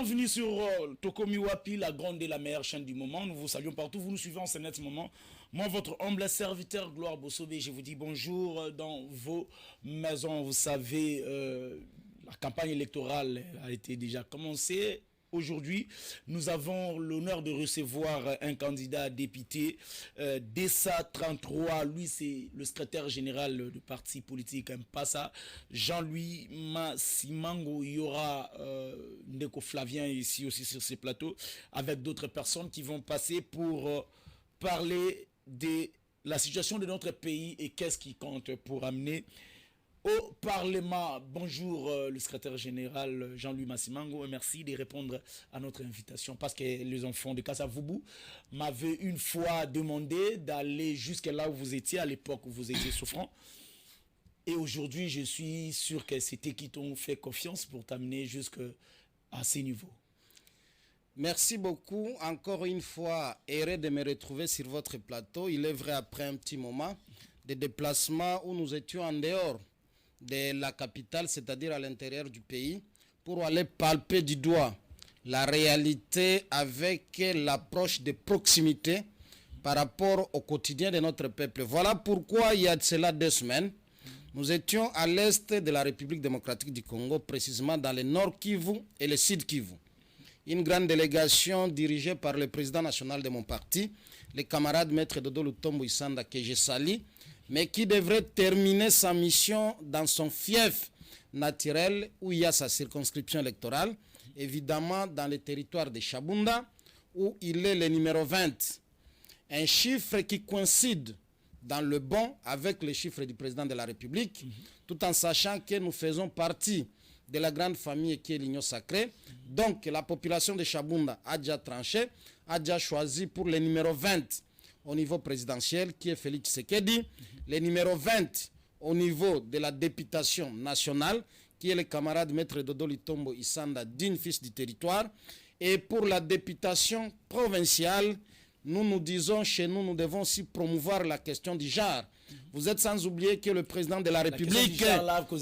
Bienvenue sur Tokomi Wapi, la grande et la meilleure chaîne du moment. Nous vous saluons partout, vous nous suivez en ce net moment. Moi, votre humble serviteur, Gloire Bossobé, je vous dis bonjour dans vos maisons. Vous savez, la campagne électorale a été déjà commencée. Aujourd'hui, nous avons l'honneur de recevoir un candidat député, Dessa 33. Lui, c'est le secrétaire général du parti politique Mpassa. Jean-Louis Massimango. Il y aura Ndeko Flavien ici aussi sur ces plateaux, avec d'autres personnes qui vont passer pour parler de la situation de notre pays et qu'est-ce qui compte pour amener au Parlement. Bonjour le secrétaire général Jean-Louis Massimango, merci de répondre à notre invitation parce que les enfants de Kassavoubou m'avaient une fois demandé d'aller jusqu'à là où vous étiez à l'époque où vous étiez souffrant. Et aujourd'hui, je suis sûr que c'était qui t'ont fait confiance pour t'amener jusqu'à ces niveaux. Merci beaucoup. Encore une fois, heureux de me retrouver sur votre plateau. Il est vrai, après un petit moment de déplacement où nous étions en dehors de la capitale, c'est-à-dire à l'intérieur du pays, pour aller palper du doigt la réalité avec l'approche de proximité par rapport au quotidien de notre peuple. Voilà pourquoi il y a de cela 2 semaines, nous étions à l'est de la République démocratique du Congo, précisément dans le nord Kivu et le sud Kivu. Une grande délégation dirigée par le président national de mon parti, le camarade maître Dodo Lutombo Isanda, que je salue, mais qui devrait terminer sa mission dans son fief naturel où il y a sa circonscription électorale, évidemment dans le territoire de Chabunda, où il est le numéro 20. Un chiffre qui coïncide dans le bon avec le chiffre du président de la République, tout en sachant que nous faisons partie de la grande famille qui est l'Union sacrée. Donc la population de Chabunda a déjà tranché, a déjà choisi pour le numéro 20 au niveau présidentiel, qui est Félix Tshisekedi, le numéro 20 au niveau de la députation nationale, qui est le camarade maître Dodo Lutombo Isanda, digne fils du territoire, et pour la députation provinciale, nous disons chez nous, nous devons aussi promouvoir la question du genre. Vous êtes sans oublier que le président de la République,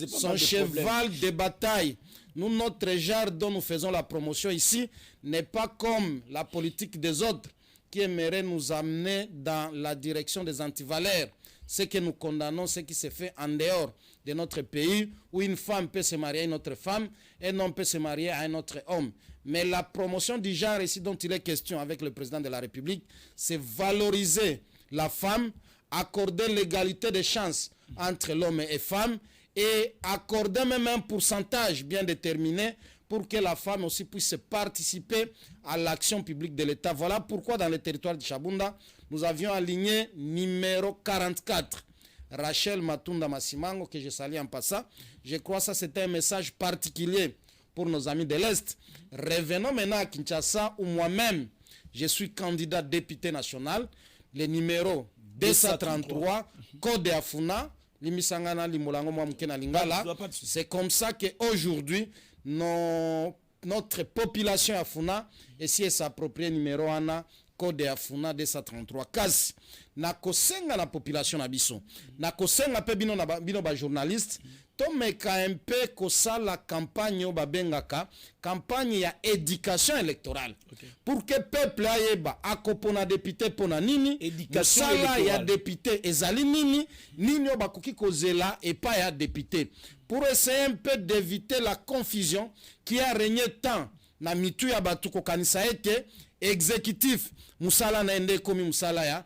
son cheval de bataille, nous, notre genre dont nous faisons la promotion ici, n'est pas comme la politique des autres, qui aimerait nous amener dans la direction des antivaleurs. Ce que nous condamnons, ce qui se fait en dehors de notre pays, où une femme peut se marier à une autre femme, et un homme peut se marier à un autre homme. Mais la promotion du genre ici dont il est question avec le président de la République, c'est valoriser la femme, accorder l'égalité des chances entre l'homme et femme, et accorder même un pourcentage bien déterminé pour que la femme aussi puisse participer à l'action publique de l'État. Voilà pourquoi dans le territoire de Chabunda, nous avions aligné numéro 44, Rachel Matunda Massimango, que je salue en passant. Je crois que ça c'était un message particulier pour nos amis de l'Est. Revenons maintenant à Kinshasa, où moi-même, je suis candidat député national, le numéro 233, Code Afuna, Limisangana Limulango Mwamkena Lingala. C'est comme ça qu'aujourd'hui, notre population Afuna essaie s'approprier numéro 1 Code Afuna 233. Kasi, na kosenga la population na biso, na kosenga pe bino ba journaliste, tomeka un peu kosa la campagne o babengaka, campagne ya éducation électorale. Okay. Pour que peuple ayeba akopona député pona nini, éducation électorale ya député ezali nini, nini o bakoki kozela et pas ya député. Pour essayer un peu d'éviter la confusion qui a régné tant na mitu ya batuko kanisa ete exécutif musala na ende komi musala ya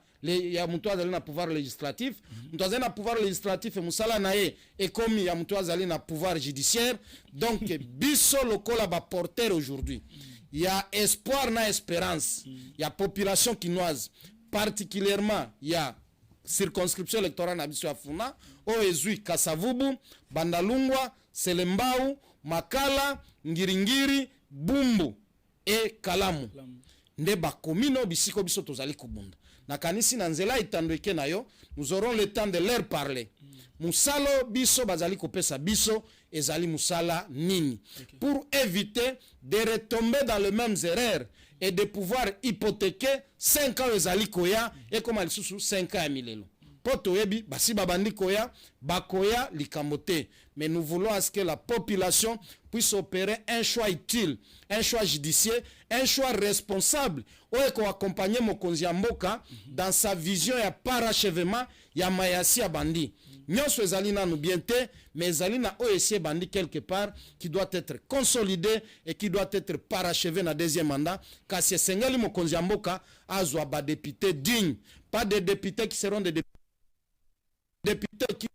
mtu azali na pouvoir législatif, mtu azali na pouvoir législatif musala na ye ekomi ya mtu azali na pouvoir judiciaire. Donc biso lokola ba porteur aujourd'hui, il y a espoir na espérance, il y a population quinoise, particulièrement il y a circonscription électorale na biso ya Funa, o ezui Kasavubu, Bandalungwa, Selembao, Makala, Ngiringiri, Bumbu et Kalamu. Nde bakomino bisiko biso tozali kubunda. Na kanisi na nzela itandweke na yo, nous aurons le temps de leur parler. Musalo biso bazali kopesa biso ezali musala nini. Okay. Pour éviter de retomber dans les mêmes erreurs et de pouvoir hypothéquer 5 ans ezali koya et comme lisusu 5 ans ya milelo. poto yebi basi babandi koya bakoya likamote. Mais nous voulons à ce que la population puisse opérer un choix utile, un choix judiciaire, un choix responsable. Oye ko accompagner mokonzi ya mboka dans sa vision ya parachèvement ya mayasi ya bandi. Nyonso ezali nanu bien te, mais ezali na OSC bandi quelque part qui doit être consolidé et qui doit être parachevé na deuxième mandat. Kasi esengeli mokonzi ya mboka azwa ba députés dignes, pas des députés qui seront des députés qui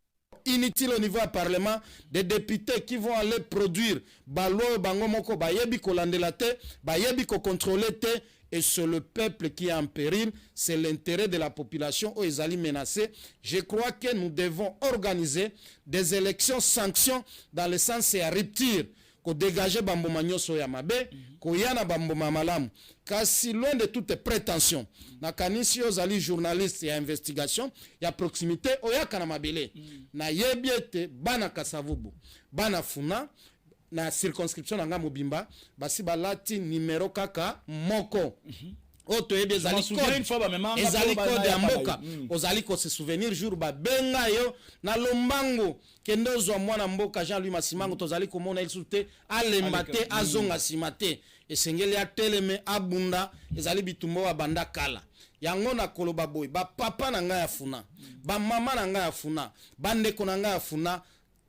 inutiles au niveau du Parlement, des députés qui vont aller produire balo bango moko bayebi ko landela te, bayebi ko contrôler te. Et c'est le peuple qui est en péril, c'est l'intérêt de la population où ils allaient menacer. Je crois que nous devons organiser des élections sanctions dans le sens de rupture, qu'on dégage bambo manyoso ya mabe, qu'on yana bambo mamalamu. Car si loin de toutes prétentions, na kanisi ozali journaliste ya investigation, ya proximité, oya kana mabele. Na yebiete bana kasavubu, bana funa, na circonscription nga mobimba basi balati numéro kaka moko oto ebe ezali code ya mboka ozali ko se souvenir jour ba benga yo na lombango kende ozwa mwana mboka Jean-Louis Masimango tozali komona ilisute alembate azonga simate esengeli ateleme abunda ezali bitumbo wa banda kala yango na koloba boy ba papa na nga ya funa ba mama na nga ya funa bandeko na nga ya funa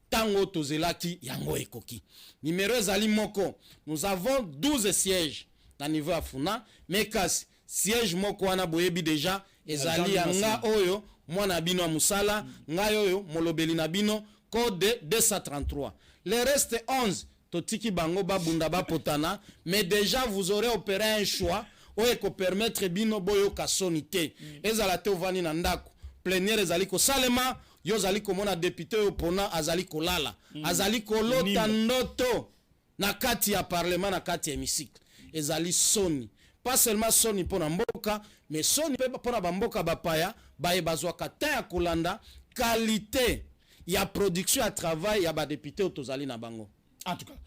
tango tozelaki yango ekoki. Numéro ezali moko. Nous avons 12 sièges na niveau ya funa, mais kasi siège moko wana boyebi déjà ezali yanga oyo mwana bino musala, nga oyo molobeli na bino code 233. Les restes 11 totiki bango babunda bapotana, mais déjà vous aurez opéré un choix oyo ko permettre bino boyo kasonité. Ezala te ovani na ndako. Plénière ezali ko salema yo zali komona député opona azali kolala azali kolota ndoto na kati ya parlement na kati ya hémicycle ezali soni pas seulement soni pona mboka mais soni pe pona bamboka bapaya baye bazwaka ta ya kolanda qualité ya production à travail ya ba député otozali na bango. En tout cas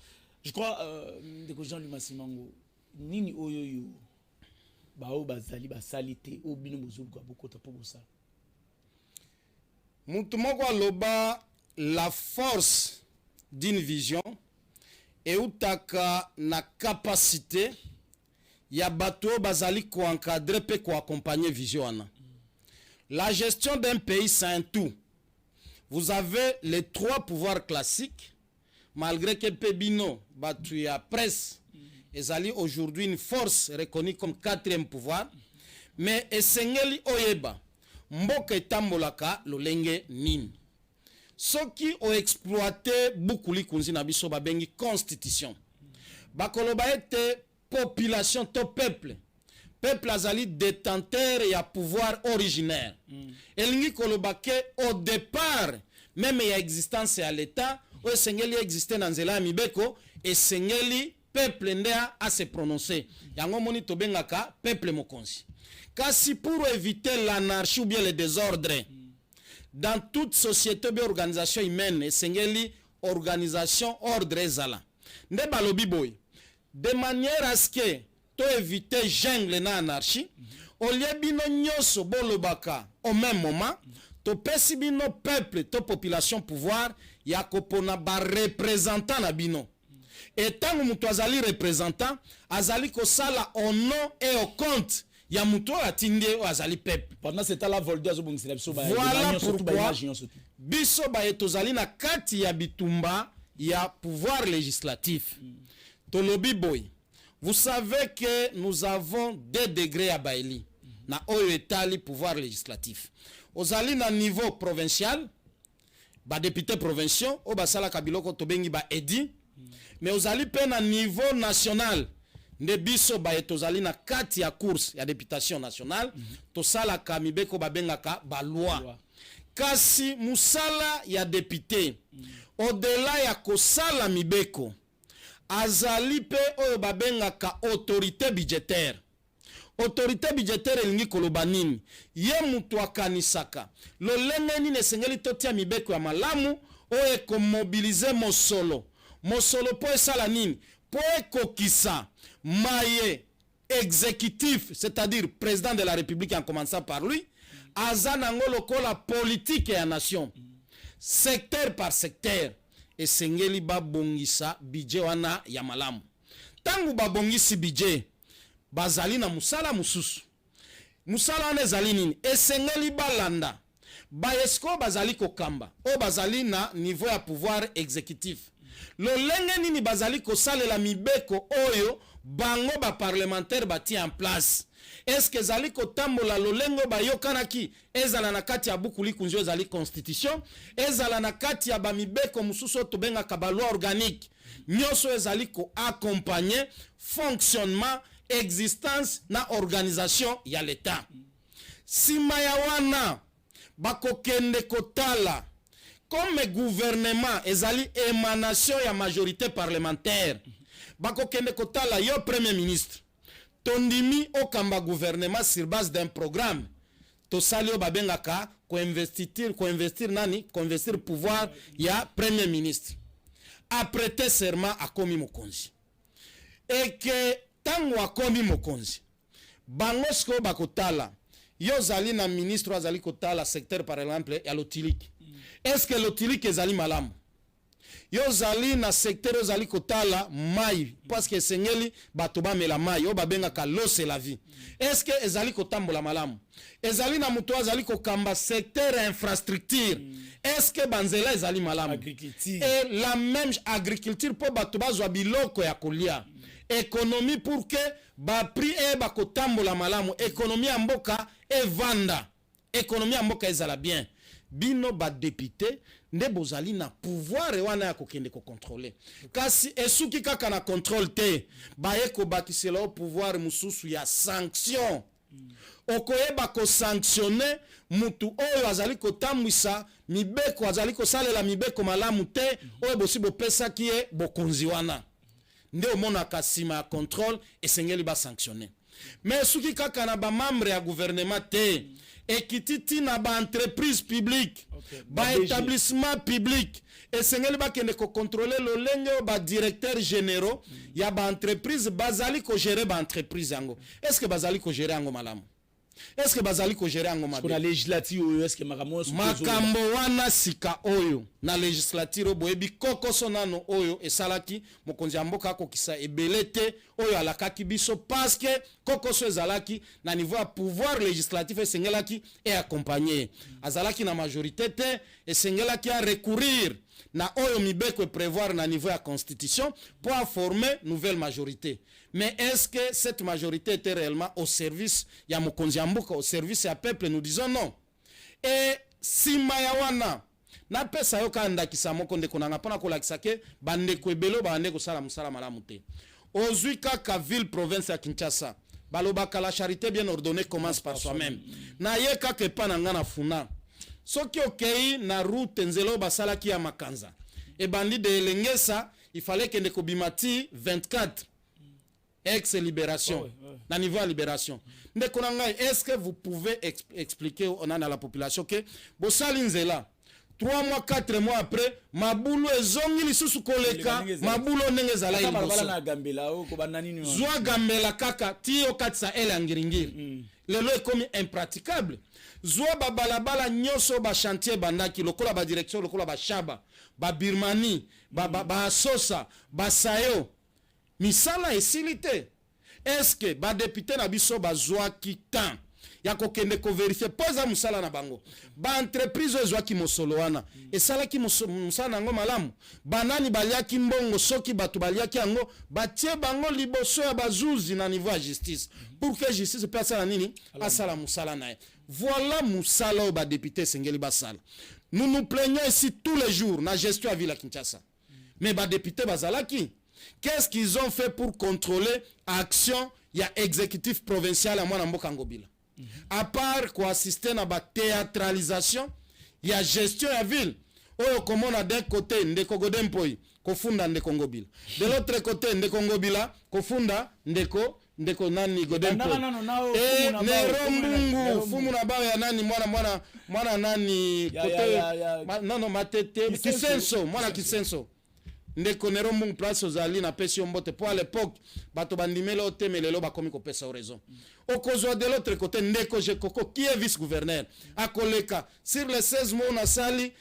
je crois ndeko Jean-Louis Masimango nini oyoyo bao bazali basalite obino bozulu kwa bokota po bosala. Mutumoko aloba la force d'une vision et utaka na capacité ya bato bazali ko encadrer pe ko accompagner vision ana. La gestion d'un pays c'est un tout. Vous avez les trois pouvoirs classiques malgré que Pebino batu ya presse ezali aujourd'hui une force reconnue comme quatrième pouvoir mais esengeli oyeba mboka etambolaka lolenge nini soki o exploiter bukuli kunzi na biso babengi constitution bakoloba ete population to peuple azali détenteur ya pouvoir originaire elingi koloba ke au départ même ya existence ya l'état o esengeli exister na nzela ya mibeko esengeli peuple ndea a se prononcer yango moni tobengaka peuple mokonzi. Kasi pour éviter l'anarchie ou bien le désordre, dans toute société ou organisation humaine, esengeli organisation ordre ezala. Nde balobi boy. De manière à ce que to éviter jungle na anarchie, au lieu bino nyoso bolobaka au même moment, to pesi bino peuple, to population pouvoir, ya kopona ba représentant na bino. Et tant que mutu azali représentant, azali ko sala au nom et au compte ya muto atinde o azali peuple. Pendant ce temps la volda zo bongisa biso ba. Voilà pourquoi biso ba etozali na kati ya bitumba ya pouvoir législatif. Tolobi boy. Vous savez que nous avons 2 degrés à Baili. Na oyo etali pouvoir législatif. Ozali na niveau provincial, ba député provinciaux, o basala kabiloko tobengi ba edi. Mais ozali pe na niveau national. Nde biso ba etozali na kati ya course ya députation nationale to sala kamibeko babengaka ba loi. Kasi musala ya député au-delà ya kosala mibeko azali pe oyo babengaka autorité budgétaire. Autorité budgétaire elingi koloba nini? Ye mutu akanisaka lolenge nini esengeli totia mibeko ya malamu oyo ekomobilize mosolo po esala nini? Po ekokisa maye exécutif, c'est-à-dire président de la République en commençant par lui, aza nango lokola politique ya nation secteur par secteur esengeli babongisa budget wana ya malamu. Tangu babongisi budget bazali na musala mususu. Musala wana ezali nini? Esengeli balanda bayesko bazali kokamba o bazali na niveau ya pouvoir exécutif. Lolenge nini bazali kosalela mibeko oyo bango ba parlementaire bati en place. Est-ce que ezali kotambola lolengo bayokanaki ezala na kati ya buku likunzi ezali constitution, ezala na kati ya bamibeko mususu tobengaka ba loi organique, nyonso ezali ko accompagner fonctionnement existence na organisation ya l'État. Sima ya wana bakokende kotala comme gouvernement ezali émanation ya majorité parlementaire, bakokende kotala yo premier ministre tondimi okamba gouvernement sur base d'un programme tosali o babengaka co-investir nani co-investir pouvoir ya premier ministre aprêter serment akomi mokonzi et que tango akomi mokonzi bango sko bakotala yo zali na ministre azali kotala secteur par exemple ya lotiliki. Est-ce que lotiliki ezali malamu? Yo zali na secteur yo zali kotala mai parce que sengeli bato bamela mai yo babengaka l'eau c'est la vie. Est-ce que ezali kotambola malamu? Ezali na muto azali kokamba secteur infrastructure. Est-ce que banzela ezali malamu? Agriculture. Et la même agriculture po bato bazwa biloko ya kolia. Économie pour que ba prix e bakotambola malamu, économie ya mboka e vanda, économie ya mboka ezala bien. Bino ba député nde bozali na pouvoir wana ya kokende ko contrôler. Kasi esuki kaka na contrôle te baye ko bakisela au pouvoir mususu ya sanction. Okoyeba ko sanctionner mutu oyo azali kotambwisa mibeko azali kosalela mibeko malamu te oyo bosi bopesa kie bokonzi wana. Nde omonaka sima ya contrôle esengeli ba sanctionner. Mais suki kaka na ba membre ya gouvernement te ekititi na ba entreprise publique, ba établissement public esengeli bakende ko contrôler lolenge ba directeur généraux ya ba entreprise bazali ko gérer ba entreprise yango. Est-ce que bazali ko gérer yango malamu? Est-ce que bazali ko gérer yango mabe? Kuna législature est-ce que makambo wana sika oyo na législature boyebi kokoso nano oyo esalaki mokonzi ya mboka akokisa ebelete oyo alakaki biso parce que kokoso ezalaki na niveau ya pouvoir législatif esengelaki et accompagner azalaki na majorité te esengelaki a recourir na oyo mibeko prévoir na niveau ya constitution pour former nouvelle majorité. Mais est-ce que cette majorité était réellement au service ya mokonzi ya mboka, au service ya peuple? Nous disons non. Et sima ya wana na pesa yo kanda kisamoko ndeko nanga pona kolakisa ke bandeko ebelo bande kosala musala malamu te. Ozwi kaka ville province ya Kinshasa balobaka la charité bien ordonnée commence par soi-même. Na ye kaka epa na nga na funa soki okei na route nzelo basalaki ya makanza e bandi de elengesa il fallait que ndeko bimati 24 ex-libération, na niveau de libération. Est-ce que vous pouvez expliquer à la population que Bosalinzela, 3 mois, 4 mois après, Maboulou et Zongi li susu koleka, Maboulou nengezala iboso. Zwa gambela kaka, tiyo katsa ele angiringiri. Lelo est comme impraticable. Zwa babalabala nyoso ba chantier bandaki, lokola ba direction, lokola ba shaba, ba Birmanie, ba Sosa, ba Sayo. Misala esilite. Est-ce que ba député na biso bazwa ki temps ya kokende ko vérifier poza musala na bango ba entreprise ezwa ki mosolo wana esala ki musala nango malamu banani baliaki mbongo soki batu baliaki yango batie bango liboso ya bazuzi na niveau ya justice pour que justice peut asala nini asala musala nae. Voilà musala o ba député sengeli basala. Nous nous plaignons ici tous les jours na gestion à ville à Kinshasa. Mais ba député bazalaki qu'est-ce qu'ils ont fait pour contrôler action ya exécutif provincial à Mwana Mboka Ngobila? À part quoi assister na ba théâtralisation ya gestion ya ville. Oyo komona d'un côté ndeko Godempoi kofunda ndeko Ngobila. De l'autre côté ndeko Ngobila kofunda ndeko nani Godempoi. Et Nerombungu fumu na bao ya nani mwana nani côté non matete Kisenso mwana Kisenso. ndeko nero mbungu place ozali na pesi yo mbote po à l'époque bato bandimela otemelelo bakomi kopesa o raison okozwa de l'autre côté ndeko Jekoko qui est vice-gouverneur akoleka sur les 16 mois na sali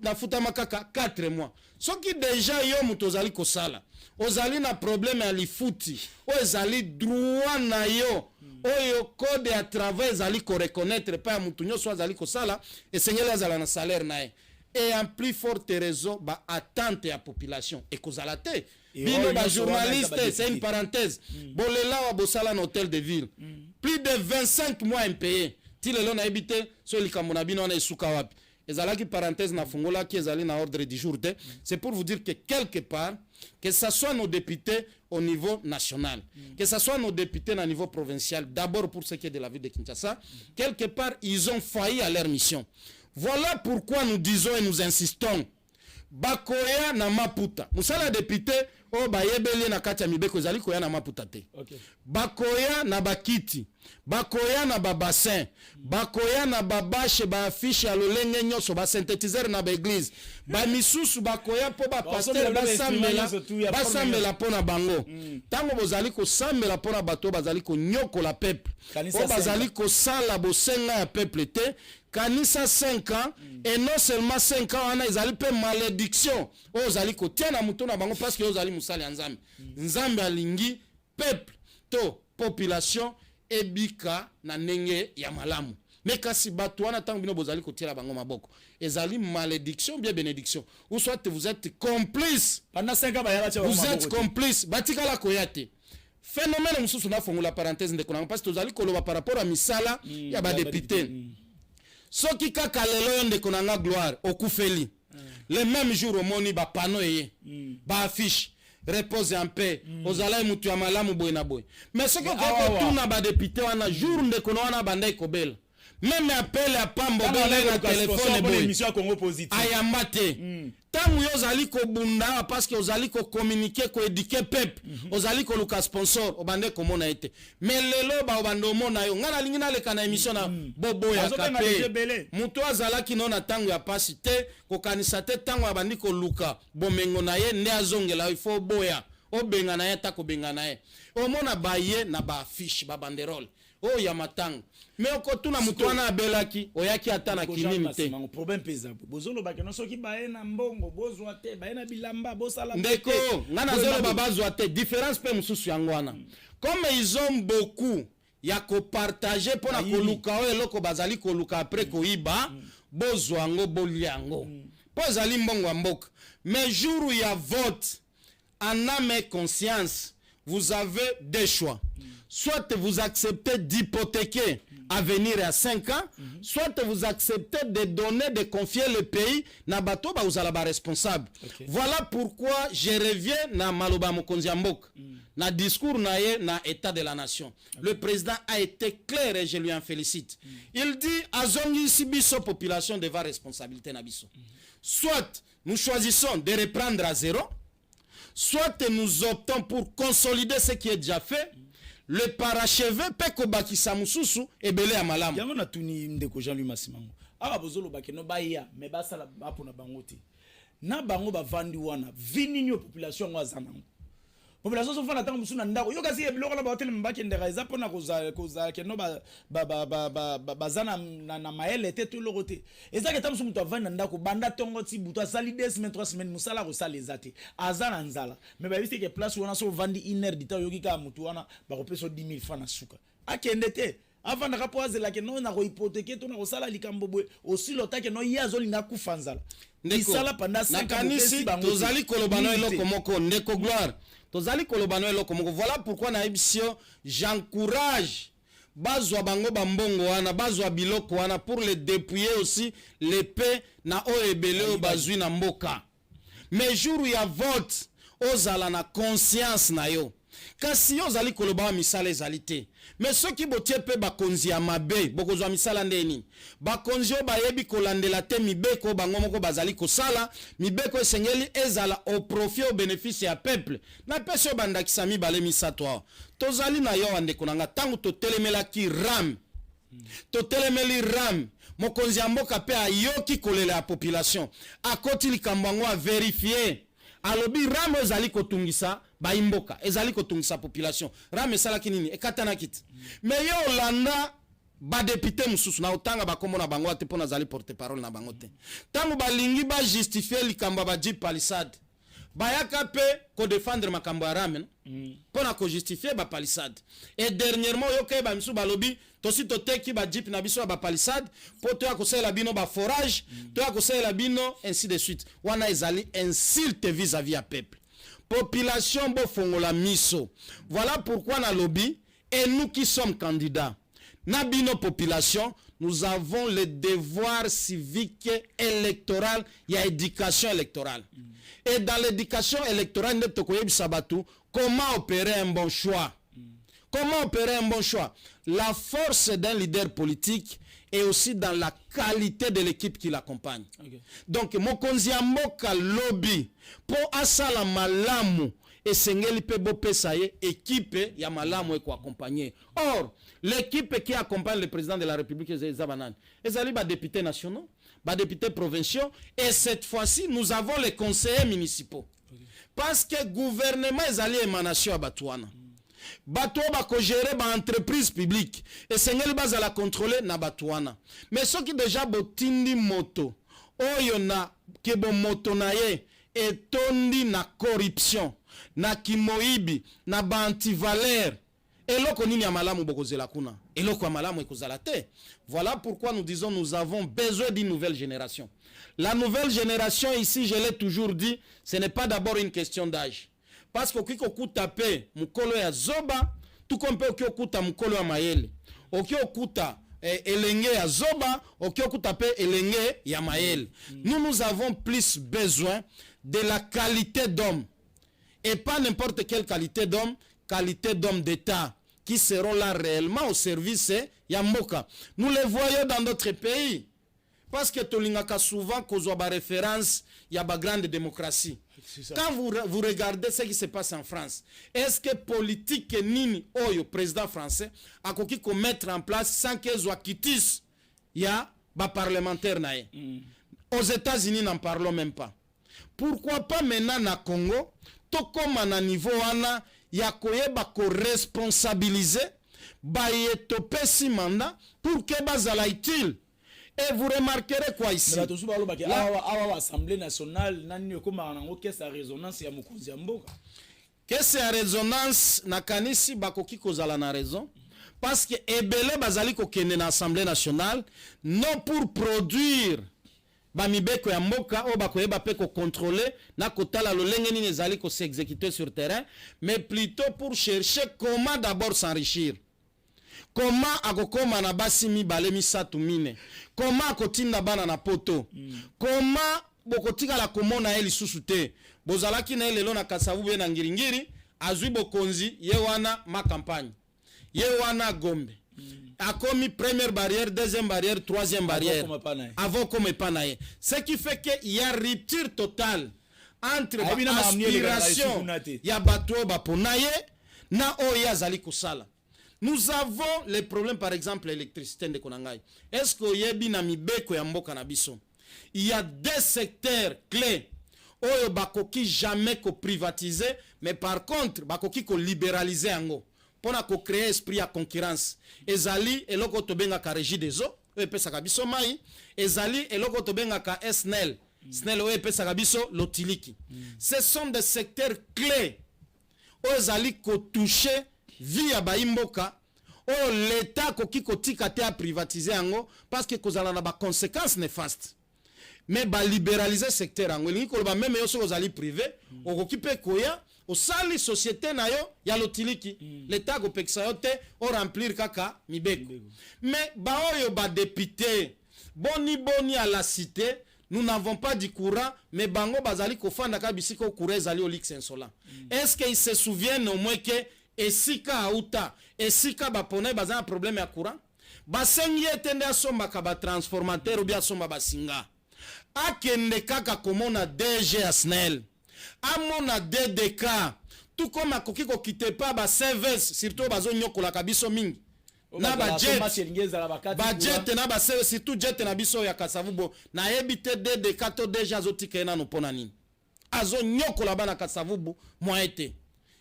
nafuta makaka 4 mois soki déjà yo muto ozali kosala ozali na problème ya lifuti o ezali droit na yo oyo code ya travail ezali ko reconnaître pa ya mutu nyonso azali kosala esengeli azala na salaire na ye et en plus forte raison ba attente ya population ekozala te bino ba journaliste c'est une parenthèse bolela wa bosala na hôtel de ville plus de 25 mois impayé ti lelo na ebité so likambo na bino na esuka wapi ezalaki parenthèse na fungola ki ezali na ordre du jour te c'est pour vous dire que quelque part que ça soit nos députés au niveau national, que ce soit nos députés au niveau provincial, d'abord pour ce qui est de la ville de Kinshasa, quelque part ils ont failli à leur mission. Voilà pourquoi nous disons et nous insistons. Bakoya na Maputa. Musala député o bayebeli na kati ya mibeko zali koya na Maputa te. Bakoya na bakiti. Bakoya na babassin. Bakoya na babashe ba affiche ya lolenge nyoso ba synthétiseur na ba église. Ba misusu bakoya po ba pasteur basambela pona bango. Tango bozali ko sambela pona bato bazali ko nyoko la peuple. Po bazali ko sala bosenga ya peuple te. Kanisa 5 ans et non seulement 5 ans on a ezali pe malédiction ozali ko tiana muto na bango parce que ozali musali nzambe nzambe alingi peuple to population ebika na nenge ya malamu mais kasi bato wana tango bino bozali ko tiela bango maboko ezali malédiction bien bénédiction ou soit vous êtes complice pendant 5 ans vous êtes complice batika la koyate phénomène mususu na fongola parenthèse ndeko na parce que tozali koloba par rapport à misala ya ba député soki kaka lelo yo ndeko na nga gloire okufeli le même jour omoni ba panneau eye ba affiche repose en paix ozala mutu ya malamu boye na boye mais soki okotuna ba député wana jour ndeko na wana banda ekobela même appel à pambo bele na téléphone boye émission à Congo positif ayamba te tangu yo ozali kobunda parce que ozali ko communiquer ko éduquer peuple ozali ko luka sponsor obande komona ete mais lelo ba obando mona yo ngana lingi na leka na émission na bobo ya kapé muto azalaki nona tangu ya pasi te ko kanisa te tangu abandi ko luka bomengo na ye nde azongela il faut boya obenga na ye ta ko benga na ye omona baye na ba affiche ba banderole oh ya matango mais okotuna mutu wana abelaki oyaki ata na kinini te problème pesa bozolo bakeno soki baye na mbongo bozwa te baye na bilamba bosala ndeko ngana zolo babazwa te différence pe mususu yango wana comme ils ont beaucoup ya ko partager pona koluka o eloko bazali koluka après koiba bozwa ngo boliango po ezali mbongo ya mboka mais jour ya vote en âme et conscience vous avez deux choix. Soit vous acceptez d'hypothéquer à venir à 5 ans, soit vous acceptez de donner, de confier le pays na bato ba uzala ba responsable. Voilà pourquoi je reviens na Maloba Mokonzi Mbok, na discours na ye na état de la nation. Le président a été clair et je lui en félicite. Il dit azongi si biso population devant responsabilité na biso. Soit nous choisissons de reprendre à zéro, soit nous optons pour consolider ce qui est déjà fait. Le parachevé peko bakisa mususu ebele ya malamu. Yango na tuni ndeko Jean-Louis Masimango. Aba bozolo bakeno baya me basala bapona bango te. Na bango bavandi wana vini nyo population ngwazana. Population so fana tango musuna ndako. Yo kasi ebiloko na ba hotel mbaki ndeka eza pona koza keno bazana na maele te to lorote. Eza ke tamusu mutu avandi ndako banda tongo ti butu asali 2 semaines 3 semaines musala ko sala ezate. Azana nzala. Me ba biste ke place wana so vandi 1 heure dita yoki ka mutu wana ba ko peso 10,000 francs na suka. Akende te. Avant na poser la ke no na ko hypothéquer to na ko sala likambo boy aussi lota ke no yazo linga kufanzala. Ndeko pendant 5 ans tozali kolobano eloko moko ndeko gloire. Tozali kolobano eloko moko. Voilà pourquoi na émission j'encourage bazwa bango bambongo wana bazwa biloko wana pour les dépouiller aussi l'épée na oebele o bazwi na mboka. Mais jour ya vote ozala na conscience na yo. Kasi yo zali koloba misala ezali te. Mais ceux qui botie pe bakonzi ya mabe bokozwa misala ndeni bakonzi o bayebi kolandela te mibeko bango moko bazali kosala mibeko esengeli ezala au profit au bénéfice ya peuple na peso bandakisa mibale misato tozali na yo andeko nanga tangu totelemelaki ram totelemeli ram mokonzi ya mboka pe ayoki kolela ya population akoti likambo yango a vérifier alobi rame ezali kotungisa baimboka ezali kotungisa population rame esalaki nini ekatana kiti mais yo olanda badepute mosusu na otanga bakombo na bango te mpo nazali porte parole na bango te ntango balingi bajustifie likambo ya bajip palissade bayaka mpe kodefendre makambo ya rame mpo na kojustifie bapalissade et dernièrement oyoka bamisu balobi tosi toteki bajip na biso ya bapalissade mpo toya kosalela bino baforage toya kosalela bino ainsi de suite wana ezali insulte vis-à-vis ya peuple population bofongola miso voilà pourquoi na lobby et nous qui sommes candidats na bino population nous avons le devoir civique électoral ya éducation électorale et dans l'éducation électorale nous devons comment opérer un bon choix. Comment opérer un bon choix? La force d'un leader politique est aussi dans la qualité de l'équipe qui l'accompagne. Okay. Donc, mokonzi ya mboka lobby pour asala malamu et sengeli pe bopesa ye équipe ya malamu eko accompagner. Or, l'équipe qui accompagne le président de la République Zabanan, ezali ba députés nationaux, ba députés provinciaux et cette fois-ci nous avons les conseillers municipaux. Okay. Parce que gouvernement ezali émanation à Batouana. Bato bako gérer ba entreprise publique et sengeli bazala contrôler na Batouana. Mais ceux qui déjà botindi moto oyo na kebo moto na ye etondi na corruption na kimoibi na ba antivaleur eloko nini ya malamu bokozela kuna eloko ya malamu ekozala te. Voilà pourquoi nous disons nous avons besoin d'une nouvelle génération. La nouvelle génération ici, je l'ai toujours dit, ce n'est pas d'abord une question d'âge. Parce que kiko kuta pe mukolo ya zoba tout comme pe okuta mukolo ya mayele okuta elenge ya zoba okuta pe elenge ya mayele. Nous avons plus besoin de la qualité d'homme et pas n'importe quelle qualité d'homme d'État qui seront là réellement au service ya mboka. Nous les voyons dans d'autres pays parce que tolingaka souvent kozwa ba référence ya ba grande démocratie. Quand vous regardez ce qui se passe en France, est-ce que politique nini oyo président français a koki ko mettre en place sans que soit kitis ya ba parlementaire nae? Aux États-Unis n'en parlons même pas. Pourquoi pas maintenant na Congo to comme à niveau wana ya koyeba ko responsabiliser ba yetopesi mandat pour que bazala utile. Et vous remarquerez quoi ici? L'Assemblée nationale, qu'est-ce la résonance ya mokonzi ya mboka? Qu'est-ce la résonance na kanisi bakoki kozala na raison? Parce que ebele bazali kokende na Assemblée nationale non pour produire bamibeko ya mboka o bakoyeba pe ko contrôler na kotala lolenge nini ezali ko s'exécuter sur terrain, mais plutôt pour chercher comment d'abord s'enrichir. Comment akokoma na basi mibale misatu mine? Comment akotinda bana na poto? Comment bokotika la komona eli susute? Bozalaki na elelo na kasavu be na ngiringiri azwi bokonzi ye wana ma campagne. Ye wana Gombe. Akomi première barrière, deuxième barrière, troisième barrière. Avant comme panaye. Ce qui fait qu'il y a rupture totale entre l'aspiration ya bato baponaye na oya zali kusala. Nous avons les problèmes, par exemple, l'électricité de Konangai. Est-ce qu'il y a bien mibeko ya mboka na biso? Il y a des secteurs clés oyo bakoki jamais ko privatiser, mais par contre bakoki ko libéraliser ango. Pona ko créer esprit à concurrence. Ezali eloko tobenga ka régie des eaux, epesa ka biso mai, ezali eloko tobenga ka SNEL. SNEL epesa ka biso lotiliki. Ce sont des secteurs clés. Ezali ko toucher via baimboka o l'État koki kotika te a privatiser ango parce que kozala na ba conséquences néfastes. Mais ba libéraliser secteur ango lingi koloba même yo so kozali privé o kokipe koya o sali société na yo ya lotiliki l'État ko peksa yo te o remplir kaka mibeko. Mais ba oyo ba député boni à la cité nous n'avons pas du courant, mais bango bazali kofanda ka bisiko courant ezali o lix insolent. Est-ce qu'ils se souviennent au moins que esika auta esika bapone bazana problème ya courant basengi etende asomba ka ba transformateur ou bien asomba basinga akende kaka komona DG ya SNEL amona DDK tout comme akoki ko kite pa ba service surtout bazo nyokola ka biso mingi na ba jet na ba service surtout jet na biso ya Kasavubo na ebite DDK to déjà zotika na no pona nini azo nyokola bana kasavubu moite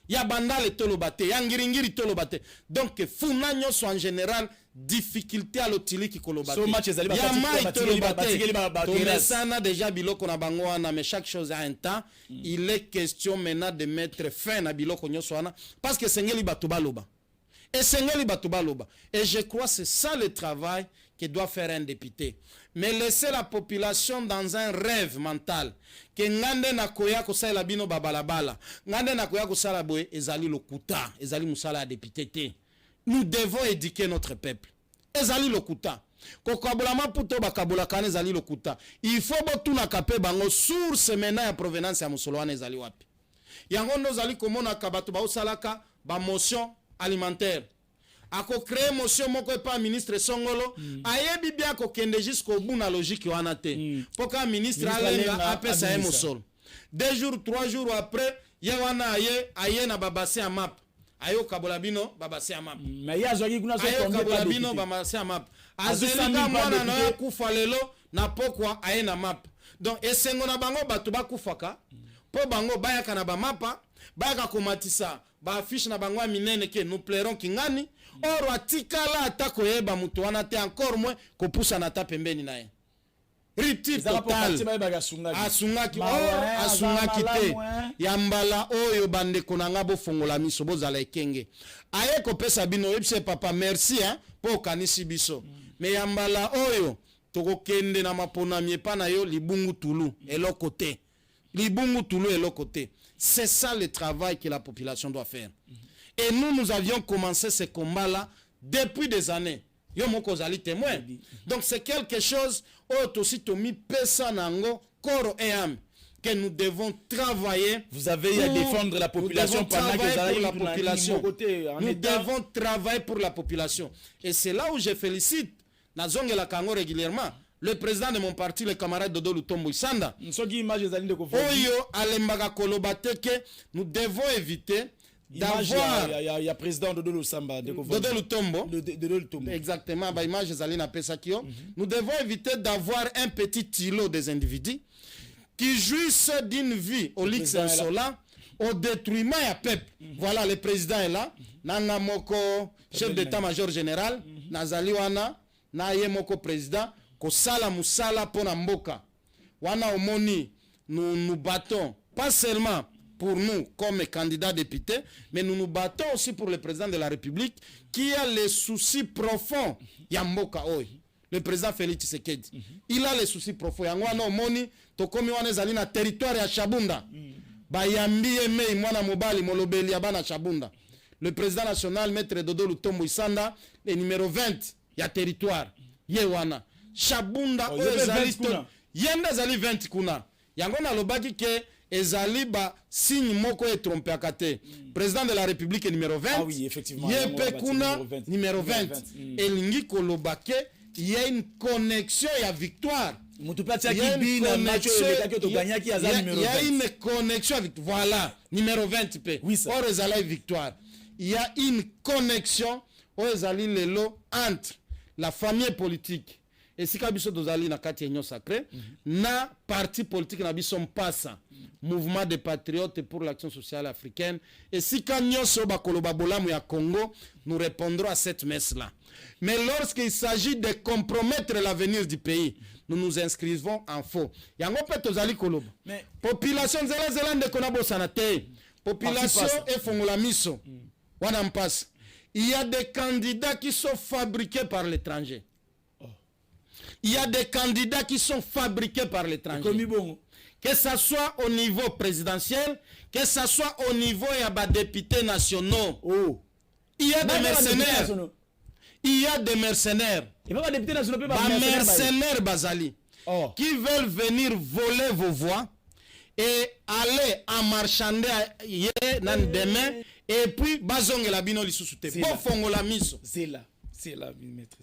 ya bandale tolobate ya ngiringiri tolobate donc funa nyonso en général difficulté à l'otiliki kolobate ya mai tolobate tomesana déjà biloko na bango wana mais chaque chose a un temps il est question maintenant de mettre fin na biloko nyonso wana parce que sengeli bato baloba et sengeli bato baloba et je crois c'est ça le travail que doit faire un député. Mais laisser la population dans un rêve mental que ngande na koya ko sala bino babalabala ngande na koya ko sala boye ezali lokuta ezali musala député te. Nous devons éduquer notre peuple. Ezali lokuta ko kabola maputo bakabola kana ezali lokuta il faut botuna kape bango source mena ya provenance ya musoloane ezali wapi yango ndo zali komona kabatu ba osalaka ba motion alimentaire ako créer motion moko pa ministre Songolo ayebi bien ko kende jusqu'au bout na logique wana te poka ministre alenga apesa e mosolo 2 jours 3 jours après ye wana aye na babase ya map ayo kabola bino babase ya map mais ya zoki kuna so kabola bino babase ya map azelika mwana na kufa lelo na pokwa aye na map donc esengo na bango bato bakufaka po bango bayaka na ba mapa bayaka komatisa ba affiche na bango minene ke nous plairons kingani oro atikala atako yeba mutu wana te encore moins ko poussa na ta pembeni nae ripti total asungaki asungaki te yambala oyo bande konanga bo fongola miso bozala ekenge aye ko pesa bino ebse papa merci hein po kanisi biso mais yambala oyo toko kende na mapona miepa na yo libungu tulu eloko te libungu tulu eloko te. C'est ça le travail que la population doit faire. Et nous avions commencé ce combat-là depuis des années. Yo moko zali témoin. Donc c'est quelque chose aussi tomi pesa nango corps et âme que nous devons travailler. Vous avez à défendre la population pendant que vous allez la population. Nous devons travailler pour la population. Et c'est là où je félicite Nazonge la Kango régulièrement. Le président de mon parti, le camarade Dodo Lutombo Isanda, Oyo Alembaka Kolobateke, nous devons éviter d'avoir. Il y a président Dodo Lutombo. Exactement, bah image Zalina Pesakio. Nous devons éviter d'avoir un petit îlot des individus qui jouissent d'une vie au luxe insolent, au détruiment à peuple. Voilà, le président est là. Nanga Moko, chef d'état-major général, Nazaliwana, Naye Moko président. Kosala musala pona mboka wana omoni nous battons pas seulement pour nous comme candidats députés mais nous nous battons aussi pour le président de la République qui a les soucis profonds ya mboka oy le président Félix Tshisekedi il a les soucis profonds yango wana omoni tokomi wana ezali na territoire ya Chabunda bayambi eme mwana mobali molobeli ya bana Chabunda le président national maître Dodo Lutombo Isanda le numéro 20 ya territoire ye wana Chabunda ezali yenda ezali 20 kuna yango na lobaki ke ezali ba signe moko e tromper akate président de la République numéro 20 ah oui effectivement yepe kuna numéro 20 elingi kolobake il y a une connexion ya victoire mutupati akibina macho eleka to ganyaki azali numéro 20 il y a une connexion avec voilà numéro 20 pe or ezali victoire il y a une connexion ezali lelo entre la famille politique et si kabiso dozali na kati enyo sacré na parti politique na biso mpasa mouvement des patriotes pour l'action sociale africaine et si kanyoso bakoloba bolamu ya Congo nous répondrons à cette messe là mais lorsqu'il s'agit de compromettre l'avenir du pays nous nous inscrivons en faux yango pe tozali koloba population zela zelande konabo sanate population et fongola miso wana mpasa il y a des candidats qui sont fabriqués par l'étranger. Il y a des candidats qui sont fabriqués par l'étranger. Que ce soit au niveau présidentiel, que ce soit au niveau des députés nationaux. Il y a des mercenaires. Il y a des mercenaires. Des mercenaires Bazali. Qui veulent venir voler vos voix et aller en marchander demain et puis bazonge la bino lisusu te. Bon fongo la miso. C'est là maître.